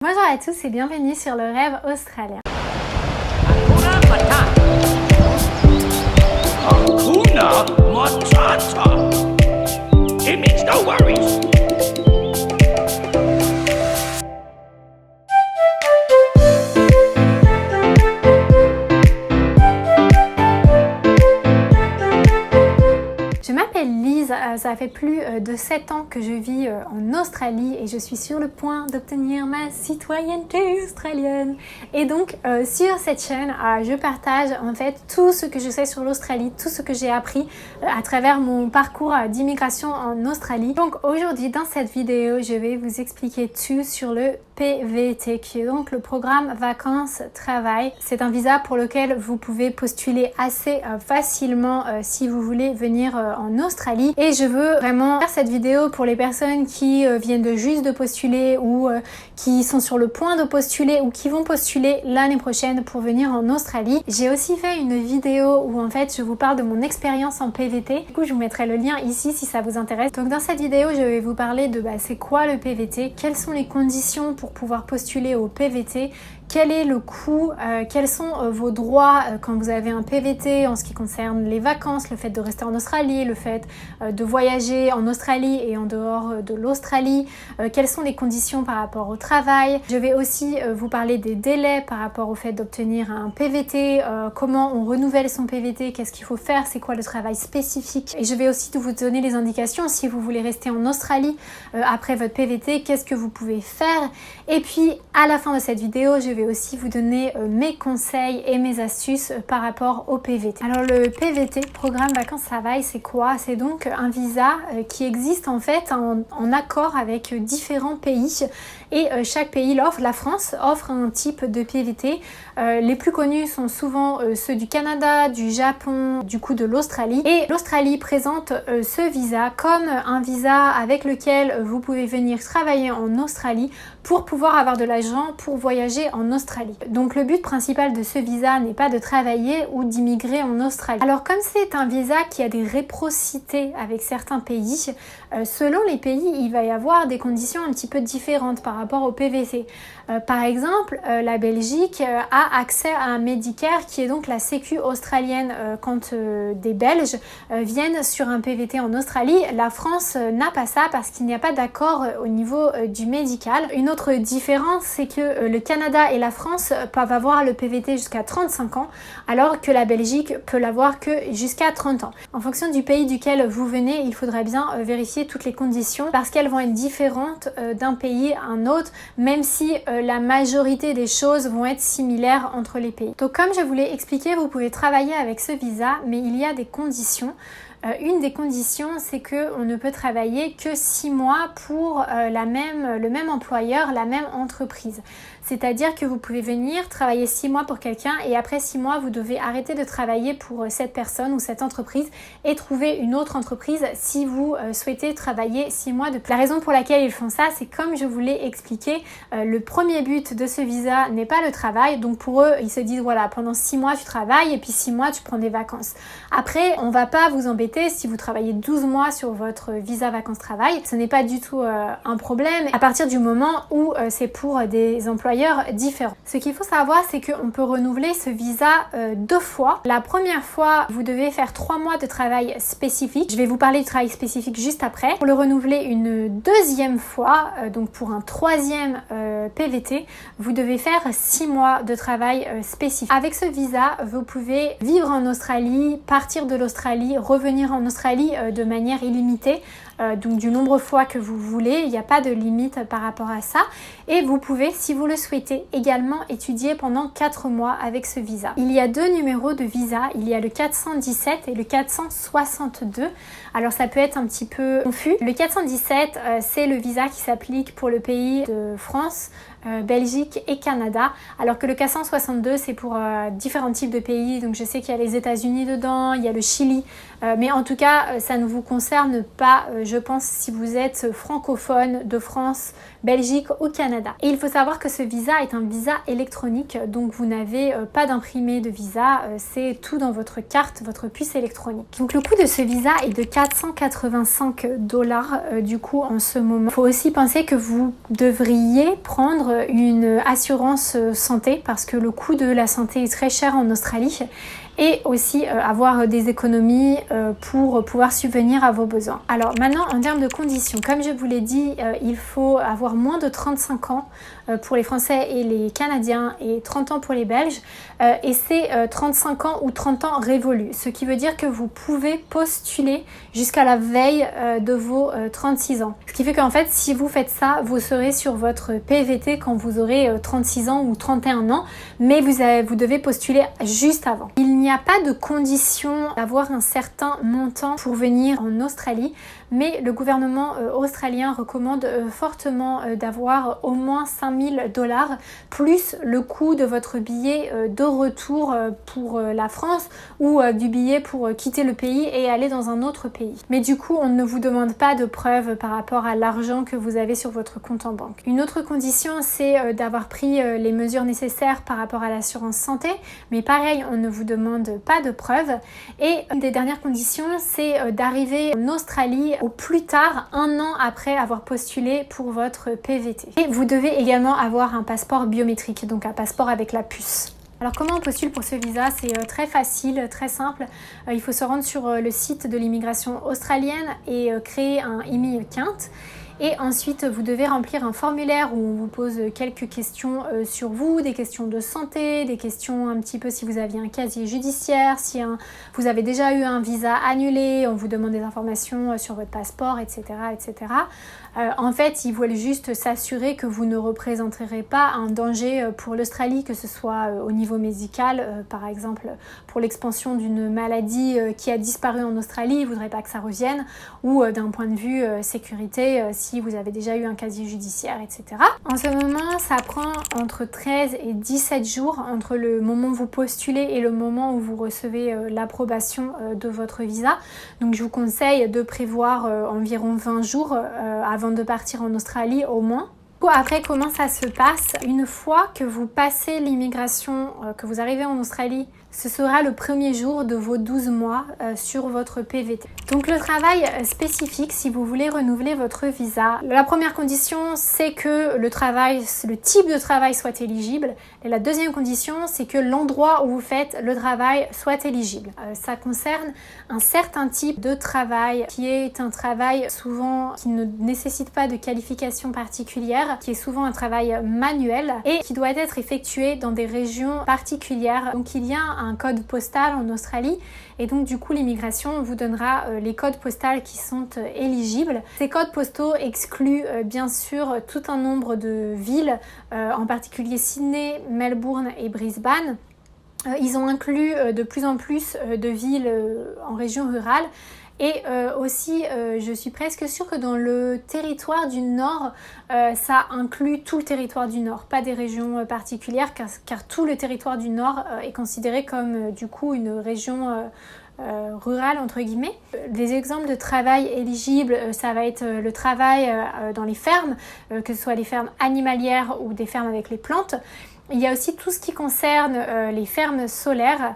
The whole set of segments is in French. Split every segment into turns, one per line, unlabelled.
Bonjour à tous et bienvenue sur le rêve australien.
Hakuna Matata. It means no worries.
Je m'appelle Lise, ça fait plus de 7 ans que je vis en Australie et je suis sur le point d'obtenir ma citoyenneté australienne. Et donc sur cette chaîne, je partage en fait tout ce que je sais sur l'Australie, tout ce que j'ai appris à travers mon parcours d'immigration en Australie. Donc aujourd'hui dans cette vidéo, je vais vous expliquer tout sur le PVT qui est donc le programme vacances-travail. C'est un visa pour lequel vous pouvez postuler assez facilement si vous voulez venir en Australie. Et je veux vraiment faire cette vidéo pour les personnes qui viennent de juste de postuler ou qui sont sur le point de postuler ou qui vont postuler l'année prochaine pour venir en Australie. J'ai aussi fait une vidéo où en fait je vous parle de mon expérience en PVT. Du coup je vous mettrai le lien ici si ça vous intéresse. Donc dans cette vidéo je vais vous parler de c'est quoi le PVT, quelles sont les conditions pour pouvoir postuler au PVT, quel est le coût, quels sont vos droits quand vous avez un PVT en ce qui concerne les vacances, le fait de rester en Australie, le fait de voyager en Australie et en dehors de l'Australie, quelles sont les conditions par rapport au travail. Je vais aussi vous parler des délais par rapport au fait d'obtenir un PVT, comment on renouvelle son PVT, qu'est-ce qu'il faut faire, c'est quoi le travail spécifique. Et je vais aussi vous donner les indications si vous voulez rester en Australie après votre PVT, qu'est-ce que vous pouvez faire. Et puis à la fin de cette vidéo, je vais aussi vous donner mes conseils et mes astuces par rapport au PVT. Alors le PVT, programme vacances-travail, c'est quoi? C'est donc un visa qui existe en fait en accord avec différents pays et chaque pays l'offre. La France offre un type de PVT. Les plus connus sont souvent ceux du Canada, du Japon, du coup de l'Australie. Et l'Australie présente ce visa comme un visa avec lequel vous pouvez venir travailler en Australie pour pouvoir avoir de l'argent pour voyager en Australie. Donc le but principal de ce visa n'est pas de travailler ou d'immigrer en Australie. Alors comme c'est un visa qui a des réciprocités avec certains pays, selon les pays, il va y avoir des conditions un petit peu différentes par rapport au PVT. Par exemple, la Belgique a accès à un Medicare qui est donc la sécu australienne quand des Belges viennent sur un PVT en Australie. La France n'a pas ça parce qu'il n'y a pas d'accord au niveau du médical. Une autre différence, c'est que le Canada et la France peuvent avoir le PVT jusqu'à 35 ans alors que la Belgique peut l'avoir que jusqu'à 30 ans. En fonction du pays duquel vous venez, il faudrait bien vérifier toutes les conditions parce qu'elles vont être différentes d'un pays à un autre, même si la majorité des choses vont être similaires entre les pays. Donc comme je vous l'ai expliqué, vous pouvez travailler avec ce visa, mais il y a des conditions. Une des conditions, c'est qu'on ne peut travailler que 6 mois pour le même employeur, la même entreprise. C'est-à-dire que vous pouvez venir travailler 6 mois pour quelqu'un et après 6 mois, vous devez arrêter de travailler pour cette personne ou cette entreprise et trouver une autre entreprise si vous souhaitez travailler 6 mois de plus. La raison pour laquelle ils font ça, c'est comme je vous l'ai expliqué, le premier but de ce visa n'est pas le travail. Donc pour eux, ils se disent voilà, pendant 6 mois, tu travailles et puis 6 mois, tu prends des vacances. Après, on va pas vous embêter si vous travaillez 12 mois sur votre visa vacances-travail. Ce n'est pas du tout un problème à partir du moment où c'est pour des employeurs différents. Ce qu'il faut savoir, c'est qu'on peut renouveler ce visa 2 fois. La première fois, vous devez faire 3 mois de travail spécifique. Je vais vous parler du travail spécifique juste après. Pour le renouveler une deuxième fois, donc pour un troisième PVT, vous devez faire 6 mois de travail spécifique. Avec ce visa, vous pouvez vivre en Australie, partir de l'Australie, revenir en Australie de manière illimitée, donc du nombre de fois que vous voulez, il n'y a pas de limite par rapport à ça. Et vous pouvez, si vous le souhaitez, également étudier pendant 4 mois avec ce visa. Il y a 2 numéros de visa, il y a le 417 et le 462. Alors ça peut être un petit peu confus. Le 417, c'est le visa qui s'applique pour le pays de France, Belgique et Canada, alors que le 462 c'est pour différents types de pays. Donc je sais qu'il y a les États-Unis dedans, il y a le Chili, mais en tout cas ça ne vous concerne pas, je pense, si vous êtes francophone de France, Belgique ou Canada. Et il faut savoir que ce visa est un visa électronique, donc vous n'avez pas d'imprimé de visa, c'est tout dans votre carte, votre puce électronique. Donc le coût de ce visa est de 485 $ du coup en ce moment. Il faut aussi penser que vous devriez prendre prendre une assurance santé parce que le coût de la santé est très cher en Australie et aussi avoir des économies pour pouvoir subvenir à vos besoins. Alors maintenant en termes de conditions, comme je vous l'ai dit, il faut avoir moins de 35 ans pour les Français et les Canadiens et 30 ans pour les Belges et c'est 35 ans ou 30 ans révolus, ce qui veut dire que vous pouvez postuler jusqu'à la veille de vos 36 ans. Ce qui fait qu'en fait si vous faites ça, vous serez sur votre PVT quand vous aurez 36 ans ou 31 ans, mais vous devez postuler juste avant. Il n'y a pas de condition d'avoir un certain montant pour venir en Australie, mais le gouvernement australien recommande fortement d'avoir au moins 5 000 $ plus le coût de votre billet de retour pour la France ou du billet pour quitter le pays et aller dans un autre pays. Mais du coup, on ne vous demande pas de preuves par rapport à l'argent que vous avez sur votre compte en banque. Une autre condition, c'est d'avoir pris les mesures nécessaires par rapport à l'assurance santé, mais pareil, on ne vous demande pas de preuves. Et une des dernières conditions, c'est d'arriver en Australie au plus tard 1 an après avoir postulé pour votre PVT. Et vous devez également avoir un passeport biométrique, donc un passeport avec la puce. Alors comment on postule pour ce visa? C'est très facile, très simple. Il faut se rendre sur le site de l'immigration australienne et créer un email account. Et ensuite, vous devez remplir un formulaire où on vous pose quelques questions sur vous, des questions de santé, des questions un petit peu si vous aviez un casier judiciaire, si vous avez déjà eu un visa annulé, on vous demande des informations sur votre passeport, etc. etc. En fait, ils veulent juste s'assurer que vous ne représenterez pas un danger pour l'Australie, que ce soit au niveau médical, par exemple pour l'expansion d'une maladie qui a disparu en Australie, ils ne voudraient pas que ça revienne, ou d'un point de vue sécurité, si vous avez déjà eu un casier judiciaire, etc. En ce moment, ça prend entre 13 et 17 jours entre le moment où vous postulez et le moment où vous recevez l'approbation de votre visa. Donc je vous conseille de prévoir environ 20 jours avant de partir en Australie au moins. Après, comment ça se passe? Une fois que vous passez l'immigration, que vous arrivez en Australie, ce sera le premier jour de vos 12 mois sur votre PVT. Donc le travail spécifique, si vous voulez renouveler votre visa, la première condition, c'est que le type de travail soit éligible. Et la deuxième condition, c'est que l'endroit où vous faites le travail soit éligible. Ça concerne un certain type de travail qui est un travail souvent qui ne nécessite pas de qualification particulière, qui est souvent un travail manuel et qui doit être effectué dans des régions particulières. Donc il y a un code postal en Australie et donc du coup l'immigration vous donnera les codes postaux qui sont éligibles. Ces codes postaux excluent bien sûr tout un nombre de villes, en particulier Sydney, Melbourne et Brisbane. Ils ont inclus de plus en plus de villes en région rurale. Et aussi, je suis presque sûre que dans le territoire du Nord, ça inclut tout le territoire du Nord, pas des régions particulières, car tout le territoire du Nord est considéré comme du coup une région rurale entre guillemets. Des exemples de travail éligibles, ça va être le travail dans les fermes, que ce soit les fermes animalières ou des fermes avec les plantes. Il y a aussi tout ce qui concerne les fermes solaires.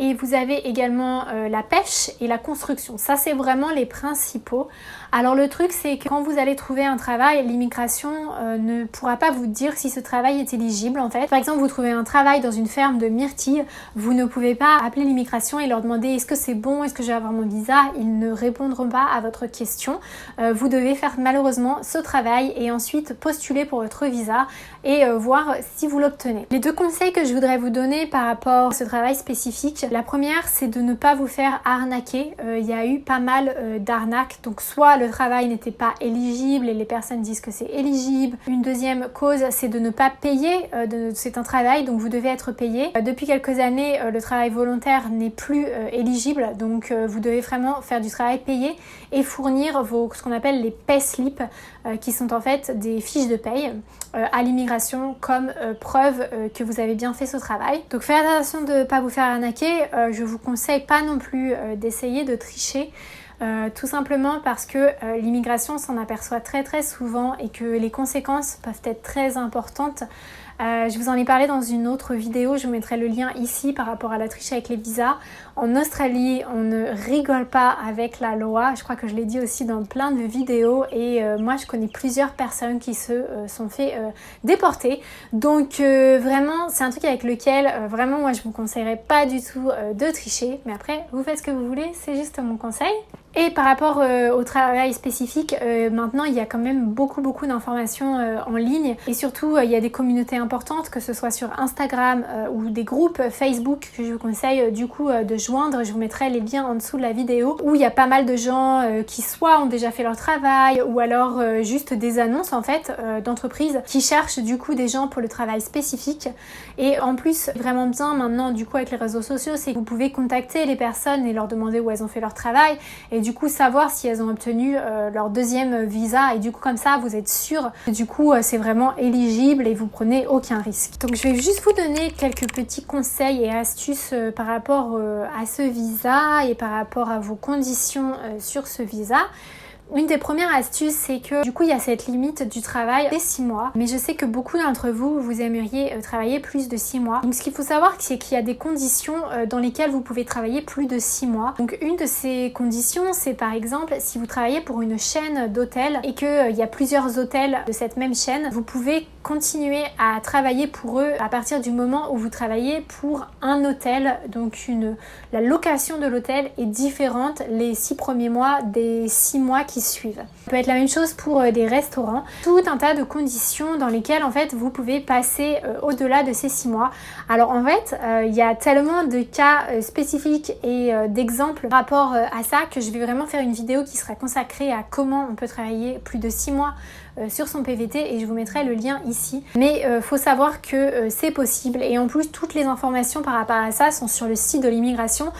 Et vous avez également la pêche et la construction. Ça, c'est vraiment les principaux. Alors le truc, c'est que quand vous allez trouver un travail, l'immigration ne pourra pas vous dire si ce travail est éligible en fait. Par exemple, vous trouvez un travail dans une ferme de myrtilles, vous ne pouvez pas appeler l'immigration et leur demander est-ce que c'est bon, est-ce que je vais avoir mon visa. Ils ne répondront pas à votre question. Vous devez faire malheureusement ce travail et ensuite postuler pour votre visa et voir si vous l'obtenez. Les deux conseils que je voudrais vous donner par rapport à ce travail spécifique, la première, c'est de ne pas vous faire arnaquer. Il y a eu pas mal d'arnaques, donc soit le travail n'était pas éligible et les personnes disent que c'est éligible. Une deuxième cause, c'est de ne pas payer. C'est un travail, donc vous devez être payé. Depuis quelques années, le travail volontaire n'est plus éligible, donc vous devez vraiment faire du travail payé et fournir ce qu'on appelle les pay slips, qui sont en fait des fiches de paye à l'immigration comme preuve que vous avez bien fait ce travail. Donc faites attention de ne pas vous faire arnaquer. Je vous conseille pas non plus d'essayer de tricher. tout simplement parce que l'immigration s'en aperçoit très très souvent et que les conséquences peuvent être très importantes. Je vous en ai parlé dans une autre vidéo, je vous mettrai le lien ici par rapport à la triche avec les visas. En Australie, on ne rigole pas avec la loi, je crois que je l'ai dit aussi dans plein de vidéos et moi je connais plusieurs personnes qui se sont fait déporter. Donc vraiment c'est un truc avec lequel vraiment moi je vous conseillerais pas du tout de tricher, mais après vous faites ce que vous voulez, c'est juste mon conseil. Et par rapport au travail spécifique, maintenant il y a quand même beaucoup d'informations en ligne et surtout il y a des communautés importantes, que ce soit sur Instagram ou des groupes Facebook que je vous conseille du coup de joindre. Je vous mettrai les liens en dessous de la vidéo où il y a pas mal de gens qui soit ont déjà fait leur travail ou alors juste des annonces en fait d'entreprises qui cherchent du coup des gens pour le travail spécifique. Et en plus vraiment bien maintenant du coup avec les réseaux sociaux, c'est que vous pouvez contacter les personnes et leur demander où elles ont fait leur travail et du coup savoir si elles ont obtenu leur deuxième visa et du coup comme ça vous êtes sûr que du coup c'est vraiment éligible et vous prenez aucun risque. Donc je vais juste vous donner quelques petits conseils et astuces par rapport à ce visa et par rapport à vos conditions sur ce visa. Une des premières astuces, c'est que du coup il y a cette limite du travail des 6 mois, mais je sais que beaucoup d'entre vous, vous aimeriez travailler plus de 6 mois. Donc ce qu'il faut savoir, c'est qu'il y a des conditions dans lesquelles vous pouvez travailler plus de 6 mois. Donc une de ces conditions, c'est par exemple si vous travaillez pour une chaîne d'hôtels et qu'il y a plusieurs hôtels de cette même chaîne, vous pouvez continuer à travailler pour eux à partir du moment où vous travaillez pour un hôtel. Donc la location de l'hôtel est différente les 6 premiers mois des 6 mois qui suivent. Ça peut être la même chose pour des restaurants. Tout un tas de conditions dans lesquelles en fait vous pouvez passer au-delà de ces 6 mois. Alors en fait il y a tellement de cas spécifiques et d'exemples par rapport à ça que je vais vraiment faire une vidéo qui sera consacrée à comment on peut travailler plus de 6 mois sur son PVT et je vous mettrai le lien ici. Mais faut savoir que c'est possible et en plus toutes les informations par rapport à ça sont sur le site de l'immigration.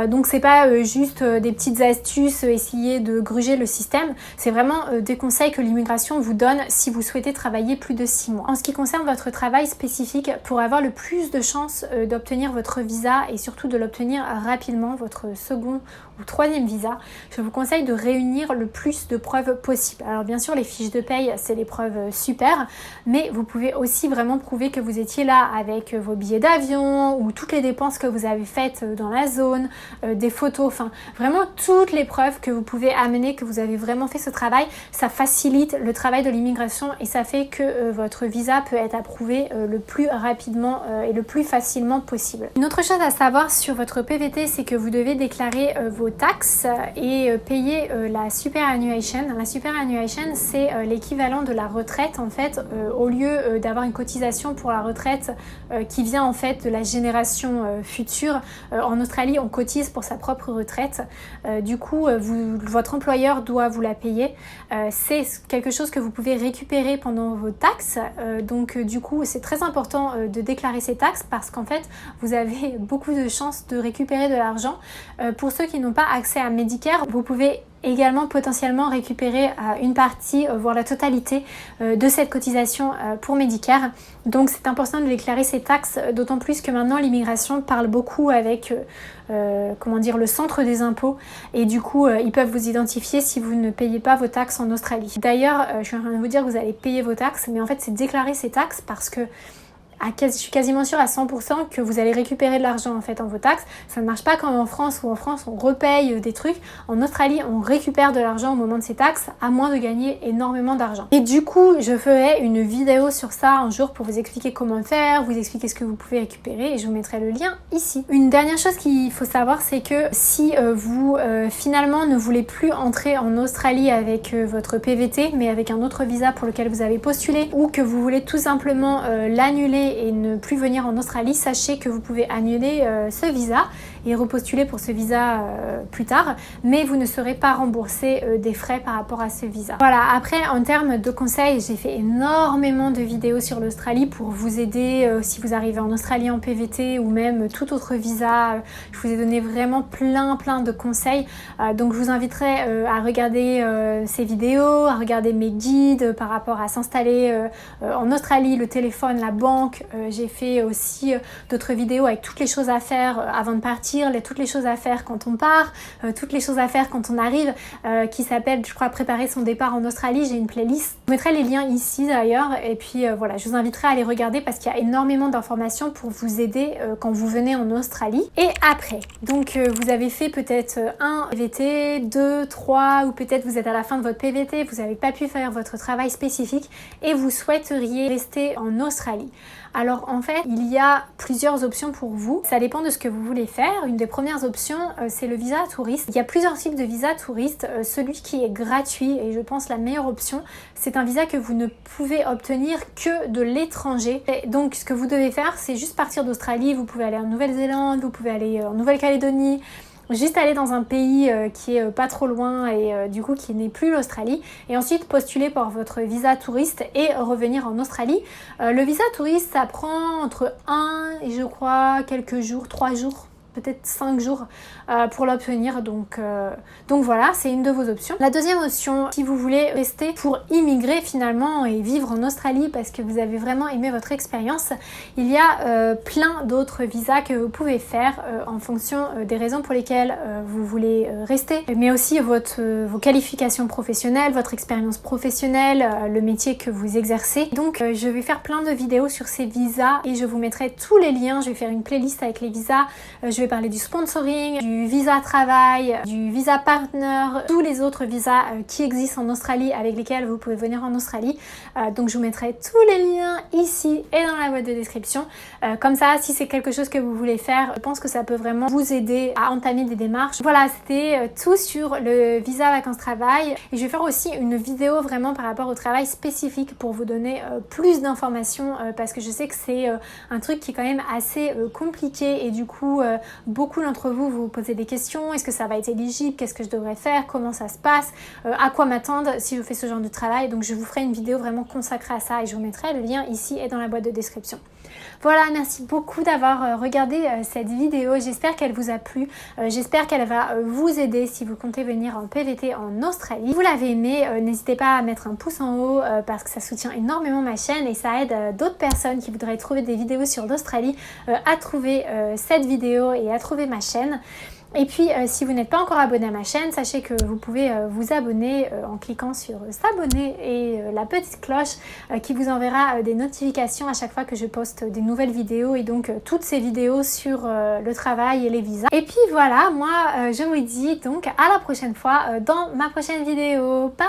Donc c'est pas juste des petites astuces, essayer de gruger le système. C'est vraiment des conseils que l'immigration vous donne si vous souhaitez travailler plus de 6 mois. En ce qui concerne votre travail spécifique, pour avoir le plus de chances d'obtenir votre visa et surtout de l'obtenir rapidement, votre second ou troisième visa, je vous conseille de réunir le plus de preuves possible. Alors bien sûr les fiches de paye c'est des preuves super, mais vous pouvez aussi vraiment prouver que vous étiez là avec vos billets d'avion ou toutes les dépenses que vous avez faites dans la zone, des photos, enfin vraiment toutes les preuves que vous pouvez amener que vous avez vraiment fait ce travail. Ça facilite le travail de l'immigration et ça fait que votre visa peut être approuvé le plus rapidement et le plus facilement possible. Une autre chose à savoir sur votre PVT, c'est que vous devez déclarer vos taxes et payer la superannuation. La superannuation c'est l'équivalent de la retraite en fait, au lieu d'avoir une cotisation pour la retraite qui vient en fait de la génération future. En Australie on cotise pour sa propre retraite, du coup votre employeur doit vous la payer. C'est quelque chose que vous pouvez récupérer pendant vos taxes, donc du coup c'est très important de déclarer ces taxes parce qu'en fait vous avez beaucoup de chances de récupérer de l'argent. Pour ceux qui n'ont pas accès à Medicare, vous pouvez également potentiellement récupérer une partie, voire la totalité de cette cotisation pour Medicare. Donc c'est important de déclarer ces taxes, d'autant plus que maintenant l'immigration parle beaucoup avec comment dire, le centre des impôts et du coup ils peuvent vous identifier si vous ne payez pas vos taxes en Australie. D'ailleurs je suis en train de vous dire que vous allez payer vos taxes, mais en fait c'est déclarer ces taxes parce que je suis quasiment sûre à 100% que vous allez récupérer de l'argent en fait en vos taxes. Ça ne marche pas comme en France où en France on repaye des trucs. En Australie on récupère de l'argent au moment de ces taxes à moins de gagner énormément d'argent. Et du coup je ferai une vidéo sur ça un jour pour vous expliquer comment faire, vous expliquer ce que vous pouvez récupérer et je vous mettrai le lien ici. Une dernière chose qu'il faut savoir, c'est que si vous finalement ne voulez plus entrer en Australie avec votre PVT mais avec un autre visa pour lequel vous avez postulé ou que vous voulez tout simplement l'annuler et ne plus venir en Australie, sachez que vous pouvez annuler ce visa et repostuler pour ce visa plus tard, mais vous ne serez pas remboursé des frais par rapport à ce visa. Voilà, après en termes de conseils, j'ai fait énormément de vidéos sur l'Australie pour vous aider si vous arrivez en Australie en PVT ou même tout autre visa. Je vous ai donné vraiment plein de conseils, donc je vous inviterai à regarder ces vidéos, à regarder mes guides par rapport à s'installer en Australie, le téléphone, la banque. J'ai fait aussi d'autres vidéos avec toutes les choses à faire avant de partir réfléchir toutes les choses à faire quand on part, toutes les choses à faire quand on arrive, qui s'appelle, je crois, préparer son départ en Australie. J'ai une playlist. Je mettrai les liens ici d'ailleurs, et puis voilà, je vous inviterai à les regarder parce qu'il y a énormément d'informations pour vous aider quand vous venez en Australie. Et après, donc vous avez fait peut-être un PVT, 2, 3, ou peut-être vous êtes à la fin de votre PVT, vous n'avez pas pu faire votre travail spécifique et vous souhaiteriez rester en Australie. Alors en fait, il y a plusieurs options pour vous. Ça dépend de ce que vous voulez faire. Une des premières options, c'est le visa touriste. Il y a plusieurs types de visa touriste. Celui qui est gratuit et je pense la meilleure option, c'est un visa que vous ne pouvez obtenir que de l'étranger. Donc ce que vous devez faire, c'est juste partir d'Australie. Vous pouvez aller en Nouvelle-Zélande, vous pouvez aller en Nouvelle-Calédonie. Juste aller dans un pays qui est pas trop loin et du coup qui n'est plus l'Australie, et ensuite postuler pour votre visa touriste et revenir en Australie. Le visa touriste, ça prend entre 1 et je crois quelques jours, 3 jours, peut-être 5 jours pour l'obtenir, donc voilà, c'est une de vos options. La deuxième option, si vous voulez rester pour immigrer finalement et vivre en Australie parce que vous avez vraiment aimé votre expérience, il y a plein d'autres visas que vous pouvez faire en fonction des raisons pour lesquelles vous voulez rester, mais aussi vos qualifications professionnelles, votre expérience professionnelle, le métier que vous exercez. Donc je vais faire plein de vidéos sur ces visas et je vous mettrai tous les liens. Je vais faire une playlist avec les visas, je vais parler du sponsoring, du visa travail, du visa partner, tous les autres visas qui existent en Australie avec lesquels vous pouvez venir en Australie. Donc je vous mettrai tous les liens ici et dans la boîte de description. Comme ça, si c'est quelque chose que vous voulez faire, je pense que ça peut vraiment vous aider à entamer des démarches. Voilà, c'était tout sur le visa vacances-travail. Et je vais faire aussi une vidéo vraiment par rapport au travail spécifique pour vous donner plus d'informations parce que je sais que c'est un truc qui est quand même assez compliqué et du coup beaucoup d'entre vous vous posez des questions. Est-ce que ça va être éligible? Qu'est-ce que je devrais faire? Comment ça se passe? À quoi m'attendre si je fais ce genre de travail? Donc je vous ferai une vidéo vraiment consacrée à ça et je vous mettrai le lien ici et dans la boîte de description. Voilà, merci beaucoup d'avoir regardé cette vidéo. J'espère qu'elle vous a plu. J'espère qu'elle va vous aider si vous comptez venir en PVT en Australie. Si vous l'avez aimé, n'hésitez pas à mettre un pouce en haut parce que ça soutient énormément ma chaîne et ça aide d'autres personnes qui voudraient trouver des vidéos sur l'Australie à trouver cette vidéo et à trouver ma chaîne. Et puis si vous n'êtes pas encore abonné à ma chaîne, sachez que vous pouvez vous abonner en cliquant sur s'abonner et la petite cloche qui vous enverra des notifications à chaque fois que je poste des nouvelles vidéos et donc toutes ces vidéos sur le travail et les visas. Et puis voilà, moi je vous dis donc à la prochaine fois dans ma prochaine vidéo. Bye!